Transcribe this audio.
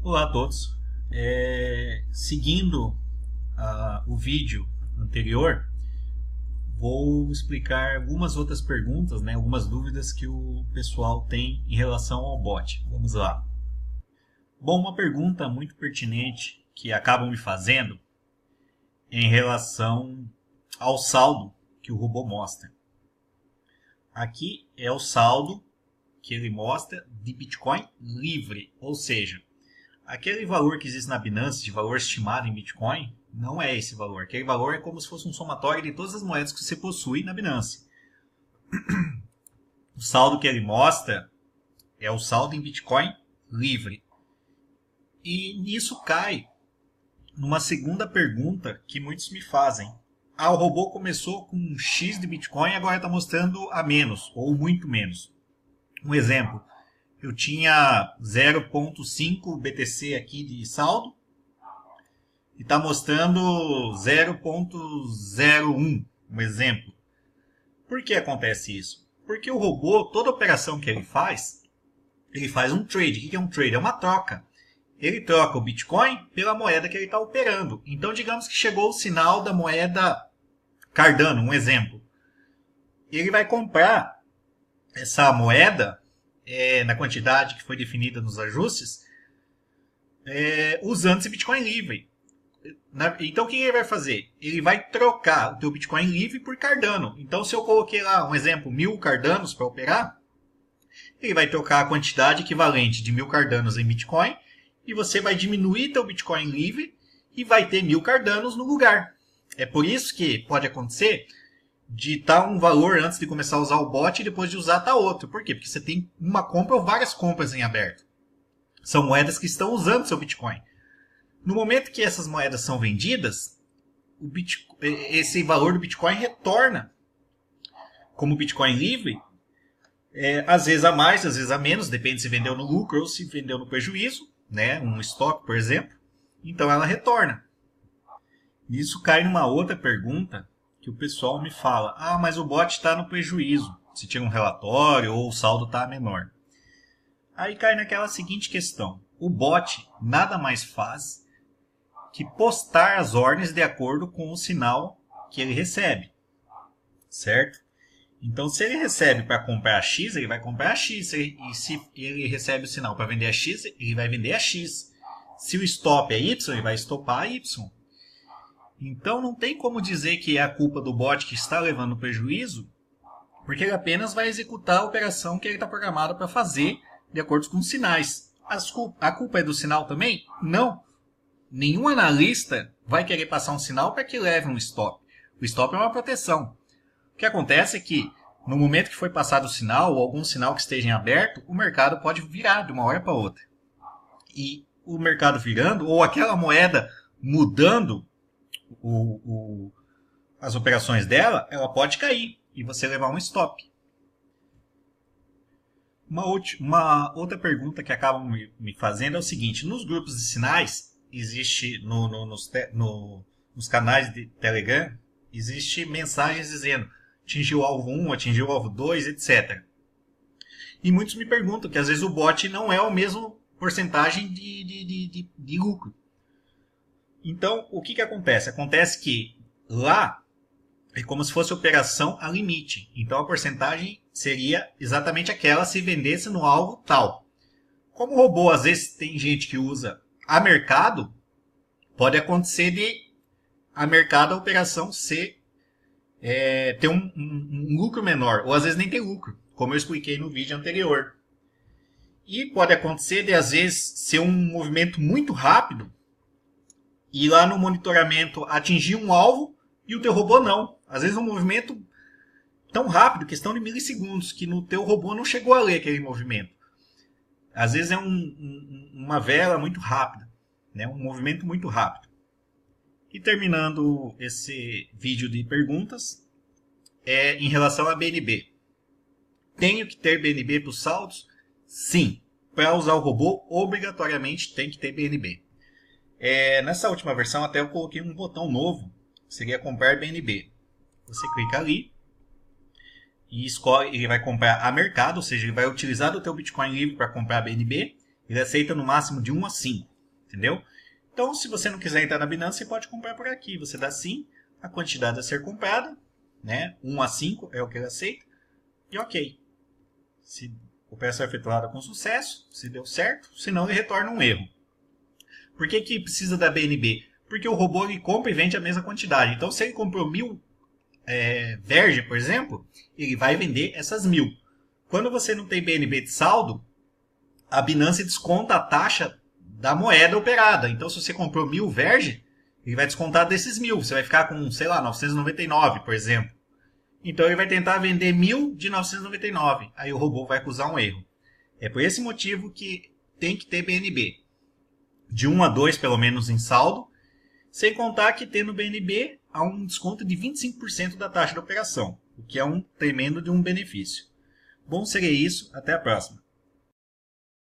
Olá a todos. Seguindo o vídeo anterior, vou explicar algumas outras perguntas, né, algumas dúvidas que o pessoal tem em relação ao bot. Vamos lá. Bom, uma pergunta muito pertinente que acabam me fazendo em relação ao saldo que o robô mostra. Aqui é o saldo que ele mostra de Bitcoin livre, ou seja, aquele valor que existe na Binance de valor estimado em Bitcoin não é esse valor. Aquele valor é como se fosse um somatório de todas as moedas que você possui na Binance. O saldo que ele mostra é o saldo em Bitcoin livre. E nisso cai numa segunda pergunta que muitos me fazem. O robô começou com um X de Bitcoin e agora está mostrando a menos, ou muito menos. Um exemplo. Eu tinha 0.5 BTC aqui de saldo e está mostrando 0.01, um exemplo. Por que acontece isso? Porque o robô, toda operação que ele faz um trade. O que é um trade? É uma troca. Ele troca o Bitcoin pela moeda que ele está operando. Então, digamos que chegou o sinal da moeda Cardano, um exemplo. Ele vai comprar essa moeda na quantidade que foi definida nos ajustes, usando esse Bitcoin livre. Então, o que ele vai fazer? Ele vai trocar o teu Bitcoin livre por Cardano. Então, se eu coloquei lá, um exemplo, 1000 Cardanos para operar, ele vai trocar a quantidade equivalente de 1000 Cardanos em Bitcoin e você vai diminuir teu Bitcoin livre e vai ter 1000 Cardanos no lugar. É por isso que pode acontecer de estar um valor antes de começar a usar o bot e depois de usar está outro. Por quê? Porque você tem uma compra ou várias compras em aberto. São moedas que estão usando seu Bitcoin. No momento que essas moedas são vendidas, esse valor do Bitcoin retorna como Bitcoin livre, às vezes a mais, às vezes a menos, depende se vendeu no lucro ou se vendeu no prejuízo, né? Um estoque, por exemplo. Então ela retorna. Isso cai numa outra pergunta que o pessoal me fala, mas o bot está no prejuízo, se tira um relatório ou o saldo está menor. Aí cai naquela seguinte questão, o bot nada mais faz que postar as ordens de acordo com o sinal que ele recebe, certo? Então, se ele recebe para comprar X, ele vai comprar X, e se ele recebe o sinal para vender a X, ele vai vender a X. Se o stop é Y, ele vai stopar a Y. Então não tem como dizer que é a culpa do bot que está levando prejuízo, porque ele apenas vai executar a operação que ele está programado para fazer de acordo com os sinais. A culpa é do sinal também? Não. Nenhum analista vai querer passar um sinal para que leve um stop. O stop é uma proteção. O que acontece é que no momento que foi passado o sinal ou algum sinal que esteja em aberto, o mercado pode virar de uma hora para outra. E o mercado virando, ou aquela moeda mudando as operações dela, ela pode cair e você levar um stop. Uma outra pergunta que acabam me fazendo é o seguinte, nos grupos de sinais, existe nos canais de Telegram, existe mensagens dizendo atingiu o alvo 1, atingiu o alvo 2, etc. E muitos me perguntam que às vezes o bot não é a mesma porcentagem de lucro. Então, o que acontece? Acontece que lá é como se fosse operação a limite. Então, a porcentagem seria exatamente aquela se vendesse no alvo tal. Como o robô, às vezes, tem gente que usa a mercado, pode acontecer de a mercado, a operação ter um lucro menor, ou às vezes nem ter lucro, como eu expliquei no vídeo anterior. E pode acontecer de, às vezes, ser um movimento muito rápido, e lá no monitoramento atingir um alvo e o teu robô não. Às vezes um movimento tão rápido, questão de milissegundos, que no teu robô não chegou a ler aquele movimento. Às vezes é uma vela muito rápida, né? Um movimento muito rápido. E terminando esse vídeo de perguntas, em relação a BNB. Tenho que ter BNB para os saldos? Sim. Para usar o robô, obrigatoriamente tem que ter BNB. Nessa última versão até eu coloquei um botão novo, seria comprar BNB. Você clica ali e escolhe, ele vai comprar a mercado, ou seja, ele vai utilizar do teu Bitcoin livre para comprar BNB. Ele aceita no máximo de 1 a 5. entendeu? Então, se você não quiser entrar na Binance, você pode comprar por aqui. Você dá sim a quantidade a ser comprada, né? 1 a 5 é o que ele aceita, e ok. Se a operação é efetuada com sucesso, se deu certo, senão ele retorna um erro. Por que que precisa da BNB? Porque o robô ele compra e vende a mesma quantidade. Então, se ele comprou 1000 Verge, por exemplo, ele vai vender essas 1000. Quando você não tem BNB de saldo, a Binance desconta a taxa da moeda operada. Então, se você comprou 1000 Verge, ele vai descontar desses 1000. Você vai ficar com, sei lá, 999, por exemplo. Então, ele vai tentar vender 1000 de 999. Aí o robô vai acusar um erro. É por esse motivo que tem que ter BNB. De 1 a 2, pelo menos, em saldo. Sem contar que tendo BNB, há um desconto de 25% da taxa de operação. O que é um tremendo de um benefício. Bom, seria isso. Até a próxima.